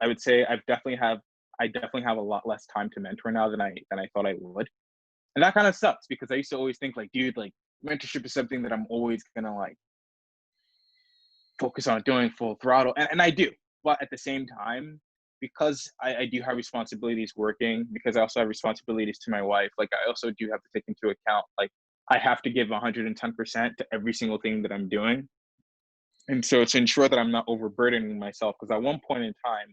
I would say I definitely have a lot less time to mentor now than I thought I would. And that kind of sucks because I used to always think like, dude, like mentorship is something that I'm always gonna like focus on doing full throttle. And I do. But at the same time, because I do have responsibilities working, because I also have responsibilities to my wife, like I also do have to take into account like I have to give 110% to every single thing that I'm doing. And so to ensure that I'm not overburdening myself, because at one point in time,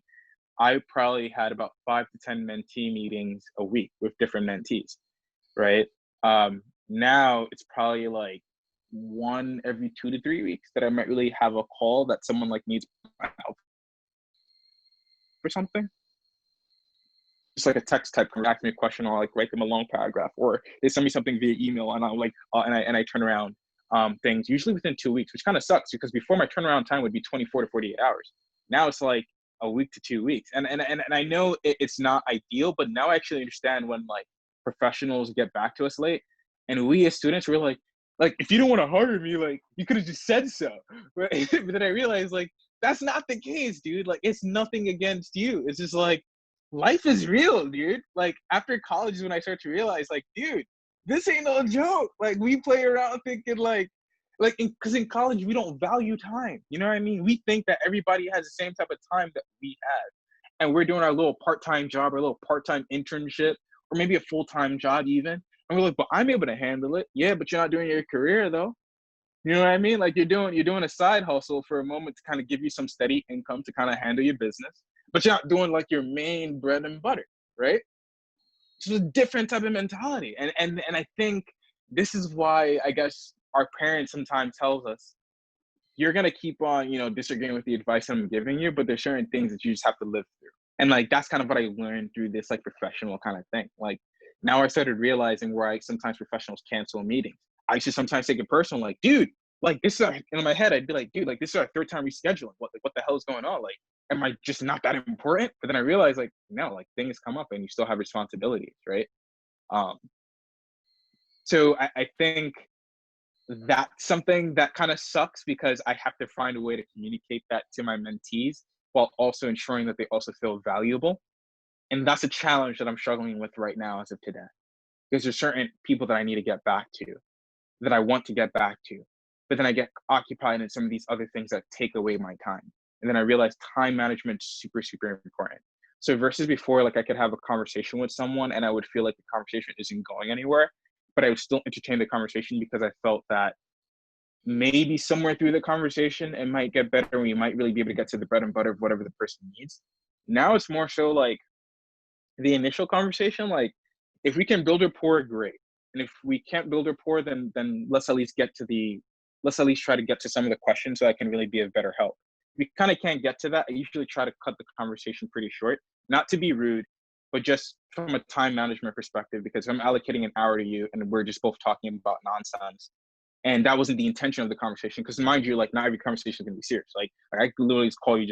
I probably had about 5 to 10 mentee meetings a week with different mentees, right? Now it's probably like one every 2 to 3 weeks that I might really have a call that someone like needs my help for something. Just like a text type, ask me a question, or like write them a long paragraph, or they send me something via email, and I'll like and I turn around things usually within 2 weeks, which kind of sucks because before my turnaround time would be 24 to 48 hours. Now it's like a week to 2 weeks, and I know it's not ideal, but now I actually understand when like professionals get back to us late, and we as students we're like if you don't want to hire me, like you could have just said so. But then I realized like that's not the case, dude. Like it's nothing against you. It's just like life is real, dude. Like after college is when I start to realize, like, dude, this ain't no joke. Like we play around thinking like, because in college we don't value time. You know what I mean? We think that everybody has the same type of time that we have, and we're doing our little part-time job, our little part-time internship, or maybe a full-time job even. And we're like, but I'm able to handle it. Yeah, but you're not doing your career though. You know what I mean? Like you're doing a side hustle for a moment to kind of give you some steady income to kind of handle your business, but you're not doing like your main bread and butter, right? So it's a different type of mentality. And I think this is why I guess our parents sometimes tells us you're gonna keep on, disagreeing with the advice I'm giving you, but there's certain things that you just have to live through. And like that's kind of what I learned through this like professional kind of thing. Like now I started realizing where I sometimes professionals cancel meetings. I used to sometimes take it personal, like, dude, like this is our, in my head, I'd be like, dude, like this is our third time rescheduling. What the hell is going on? Like, am I just not that important? But then I realized like, no, like things come up and you still have responsibilities, right? Um, so I think that's something that kind of sucks because I have to find a way to communicate that to my mentees while also ensuring that they also feel valuable. And that's a challenge that I'm struggling with right now as of today. Because there's certain people that I need to get back to, that I want to get back to, but then I get occupied in some of these other things that take away my time. And then I realize time management is super, super important. So versus before, like I could have a conversation with someone and I would feel like the conversation isn't going anywhere, but I would still entertain the conversation because I felt that maybe somewhere through the conversation it might get better and we might really be able to get to the bread and butter of whatever the person needs. Now it's more so like the initial conversation, like if we can build rapport, great. And if we can't build rapport, then let's at least try to get to some of the questions so I can really be of better help. If we kind of can't get to that, I usually try to cut the conversation pretty short, not to be rude, but just from a time management perspective, because I'm allocating an hour to you and we're just both talking about nonsense. And that wasn't the intention of the conversation. Because mind you, like not every conversation is gonna be serious. Like I could literally call you just